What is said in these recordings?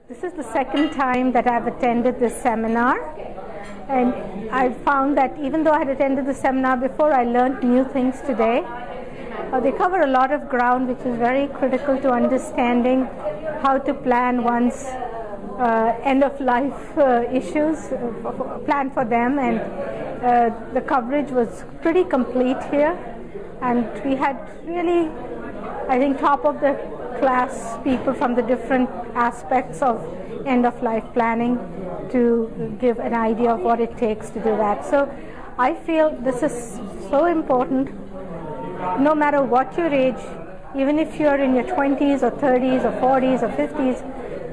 This is the second time that I've attended this seminar, and I found that even though I had attended the seminar before, I learned new things today. They cover a lot of ground which is very critical to understanding how to plan one's end-of-life issues, plan for them, and the coverage was pretty complete here, and we had really, I think, top of the class people from the different aspects of end-of-life planning to give an idea of what it takes to do that. So I feel this is so important, no matter what your age, even if you're in your 20s or 30s or 40s or 50s,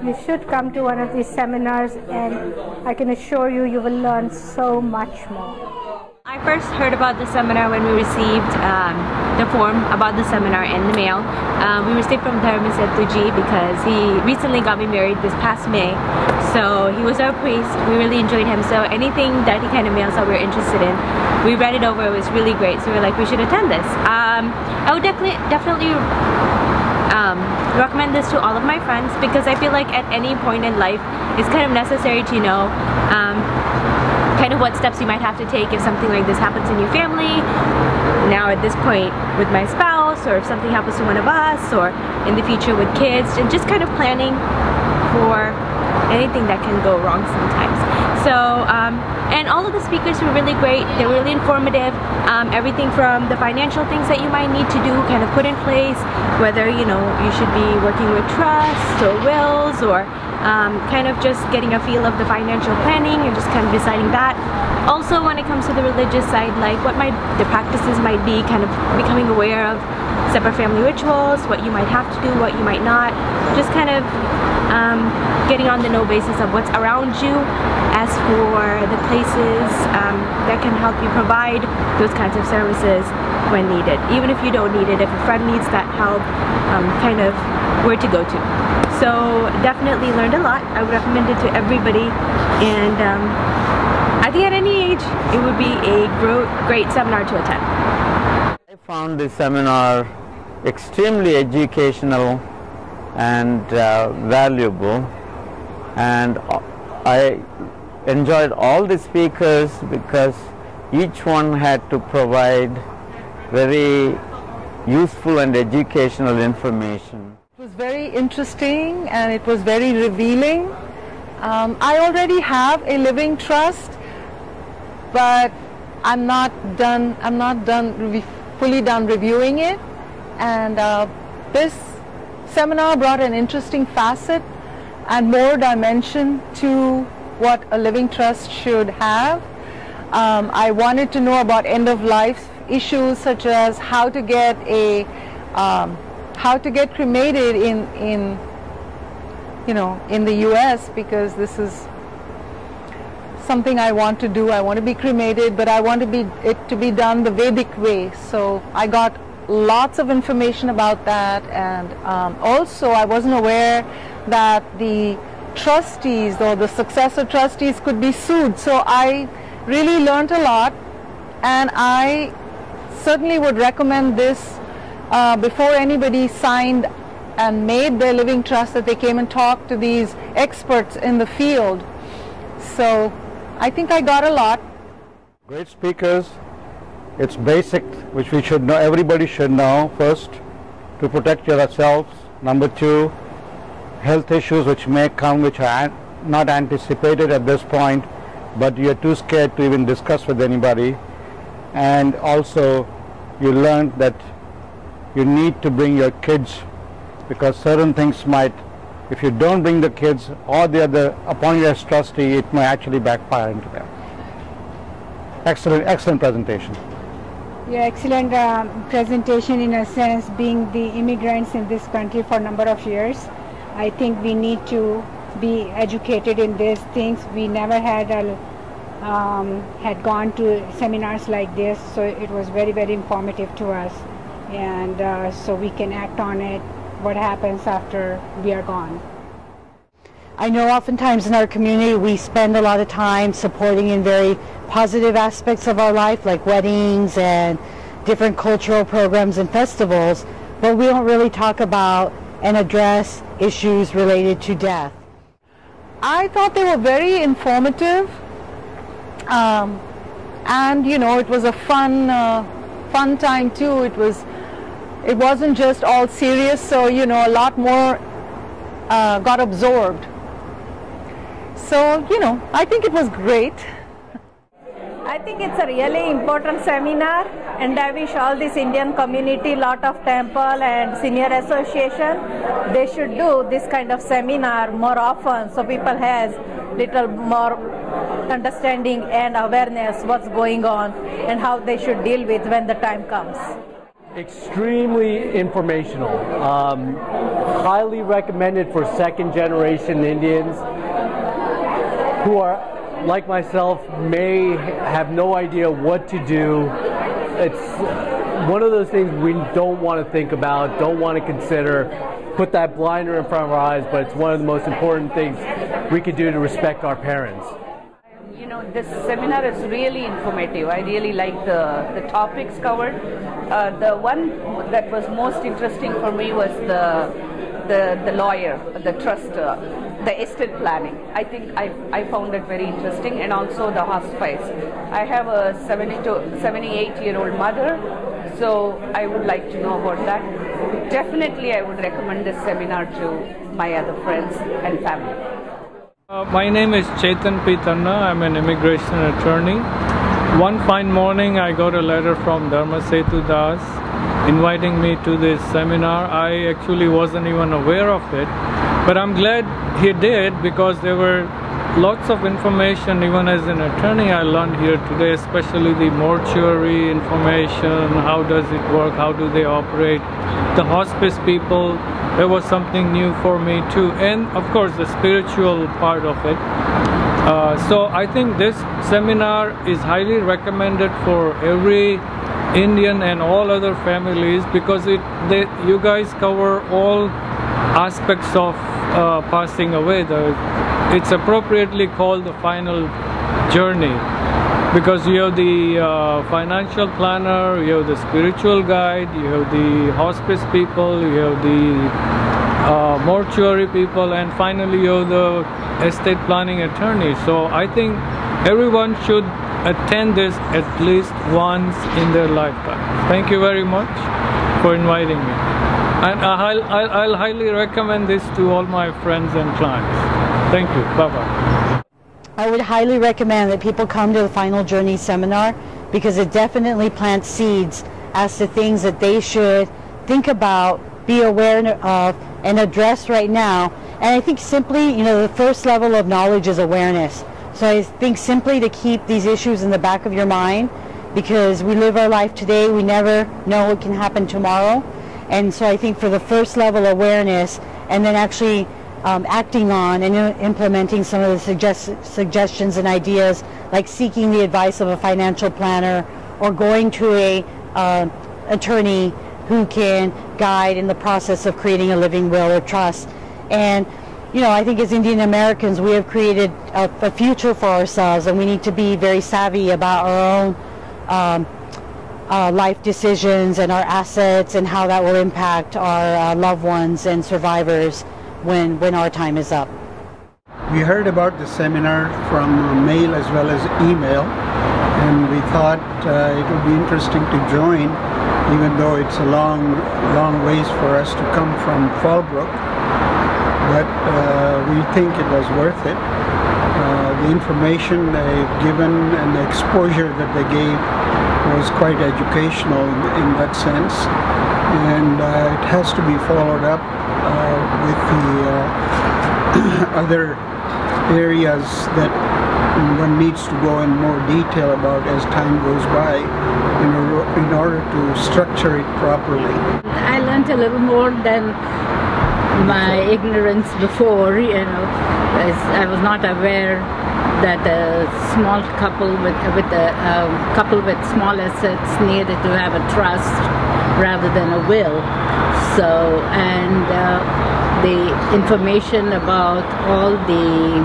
you should come to one of these seminars, and I can assure you, you will learn so much more. I first heard about the seminar when we received the form about the seminar in the mail. We received from Dharma Setuji because he recently got me married this past May. So he was our priest. We really enjoyed him. So anything that he kind of mails that we were interested in, we read it over. It was really great. So we were like, we should attend this. I would definitely recommend this to all of my friends, because I feel like at any point in life it's kind of necessary to know kind of what steps you might have to take if something like this happens in your family. Now at this point with my spouse, or if something happens to one of us, or in the future with kids, and just kind of planning for anything that can go wrong sometimes. So and all of the speakers were really great. They were really informative. Everything from the financial things that you might need to do, kind of put in place, whether you should be working with trusts or wills, or kind of just getting a feel of the financial planning and just kind of deciding that. Also, when it comes to the religious side, like what the practices might be, kind of becoming aware of separate family rituals, what you might have to do, what you might not, just kind of getting on the know basis of what's around you. As for the places that can help you provide those kinds of services when needed, even if you don't need it, if a friend needs that help, kind of where to go to. So definitely learned a lot. I would recommend it to everybody, and I think at any age it would be a great seminar to attend. I found this seminar extremely educational and valuable, and I enjoyed all the speakers because each one had to provide very useful and educational information. It was very interesting and it was very revealing. I already have a living trust, but I'm not fully done reviewing it, and this seminar brought an interesting facet and more dimension to what a living trust should have. I wanted to know about end-of-life issues, such as how to get cremated in the U.S., because this is something I want to do. I want to be cremated, but I want it to be done the Vedic way. So I got lots of information about that, and also I wasn't aware that the trustees or the successor trustees could be sued. So I really learned a lot, and I certainly would recommend this before anybody signed and made their living trust, that they came and talked to these experts in the field. So I think I got a lot. Great speakers. It's basic, which we should know, everybody should know. First, to protect yourselves. Number two, health issues which may come, which are not anticipated at this point, but you're too scared to even discuss with anybody. And also, you learned that you need to bring your kids, because certain things might, if you don't bring the kids or the other appointed as trustee, it may actually backfire into them. Excellent presentation. Yeah, excellent presentation, in a sense, being the immigrants in this country for a number of years. I think we need to be educated in these things. We never had gone to seminars like this, so it was very, very informative to us, and so we can act on it, what happens after we are gone. I know oftentimes in our community we spend a lot of time supporting in very positive aspects of our life, like weddings and different cultural programs and festivals, but we don't really talk about and address issues related to death. I thought they were very informative, and you know, it was a fun time too. It wasn't just all serious, so you know, a lot more got absorbed. So you know, I think it was great. I think it's a really important seminar, and I wish all this Indian community, lot of temple and senior association, they should do this kind of seminar more often, so people has little more understanding and awareness what's going on and how they should deal with when the time comes. Extremely informational, highly recommended for second generation Indians who are, like myself, may have no idea what to do. It's one of those things we don't want to think about, don't want to consider, put that blinder in front of our eyes, but it's one of the most important things we could do to respect our parents. You know, this seminar is really informative. I really like the topics covered. The one that was most interesting for me was the lawyer, the trust, the estate planning. I think I found it very interesting, and also the hospice. I have a 78-year-old mother, so I would like to know about that. Definitely I would recommend this seminar to my other friends and family. My name is Chetan P. Tanna. I'm an immigration attorney. One fine morning I got a letter from Dharma Setu Das inviting me to this seminar. I actually wasn't even aware of it, but I'm glad he did, because there were lots of information. Even as an attorney, I learned here today, especially the mortuary information, how does it work, how do they operate, the hospice people. There was something new for me too, and of course the spiritual part of it. So I think this seminar is highly recommended for every Indian and all other families, because you guys cover all aspects of passing away. It's appropriately called the final journey, because you have the financial planner, you have the spiritual guide, you have the hospice people, you have the mortuary people, and finally you have the estate planning attorney. So I think everyone should attend this at least once in their lifetime. Thank you very much for inviting me. And I'll highly recommend this to all my friends and clients. Thank you. Bye-bye. I would highly recommend that people come to the Final Journey seminar, because it definitely plants seeds as to things that they should think about, be aware of, and address right now. And I think simply, you know, the first level of knowledge is awareness. So I think simply to keep these issues in the back of your mind, because we live our life today, we never know what can happen tomorrow. And so I think for the first level awareness, and then actually acting on and implementing some of the suggestions and ideas, like seeking the advice of a financial planner or going to a attorney who can guide in the process of creating a living will or trust. And you know, I think as Indian Americans, we have created a future for ourselves, and we need to be very savvy about our own life decisions and our assets, and how that will impact our loved ones and survivors when our time is up. We heard about the seminar from mail as well as email, and we thought it would be interesting to join, even though it's a long ways for us to come from Fallbrook. But we think it was worth it. The information they've given and the exposure that they gave was quite educational in that sense, and it has to be followed up with the other areas that one needs to go in more detail about as time goes by in order to structure it properly. I learned a little more than my ignorance before, you know. I was not aware that a small couple with small assets needed to have a trust rather than a will. So, and the information about all the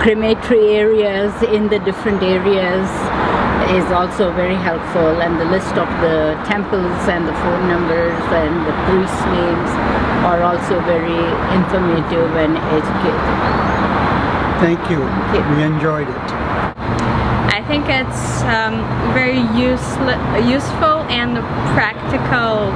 crematory areas in the different areas is also very helpful, and the list of the temples and the phone numbers and the priest names are also very informative and educative. Thank you. We enjoyed it. I think it's very useful and practical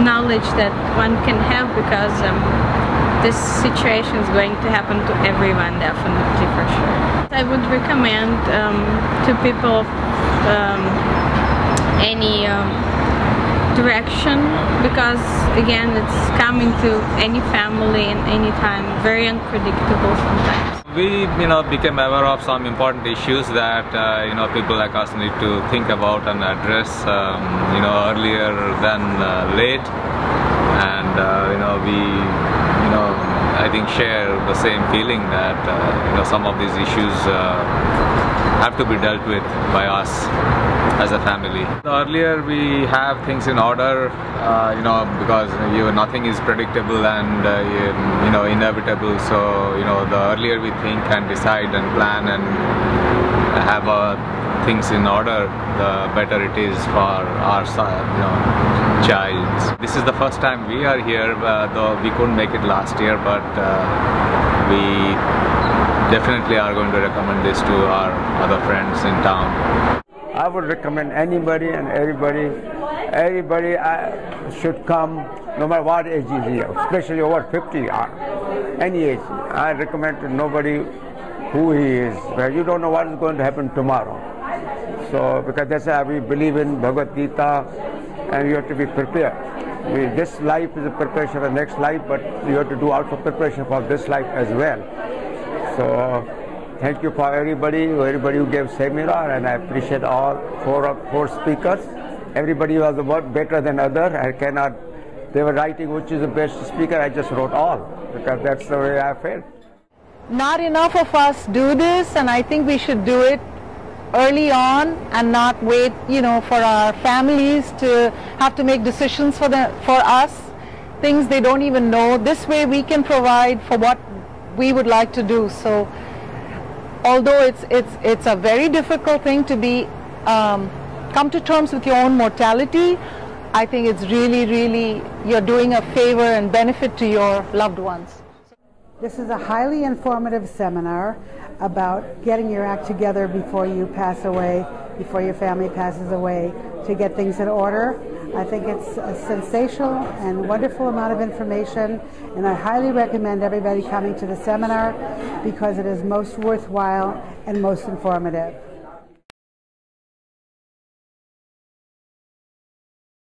knowledge that one can have, because this situation is going to happen to everyone, definitely, for sure. I would recommend to people any direction, because again, it's coming to any family and any time, very unpredictable sometimes. We became aware of some important issues that people like us need to think about and address earlier than late, and we I think share the same feeling that some of these issues have to be dealt with by us as a family. Earlier we have things in order, because nothing is predictable and inevitable. So the earlier we think and decide and plan and have things in order, the better it is for our child. This is the first time we are here, though we couldn't make it last year, but we definitely are going to recommend this to our other friends in town. I would recommend anybody and everybody should come, no matter what age is here, especially over 50 or any age. I recommend to nobody who he is, because you don't know what is going to happen tomorrow. So, because that's why we believe in Bhagavad Gita, and you have to be prepared. This life is a preparation for the next life, but you have to do also preparation for this life as well. So, thank you for everybody who gave seminar, and I appreciate all four speakers. Everybody was better than other. They were writing which is the best speaker. I just wrote all, because that's the way I felt. Not enough of us do this, and I think we should do it early on and not wait, for our families to have to make decisions for us, things they don't even know. This way we can provide for what we would like to do. So although it's a very difficult thing to be come to terms with your own mortality, I think it's really you're doing a favor and benefit to your loved ones. This is a highly informative seminar about getting your act together before you pass away, before your family passes away, to get things in order. I think it's a sensational and wonderful amount of information, and I highly recommend everybody coming to the seminar because it is most worthwhile and most informative.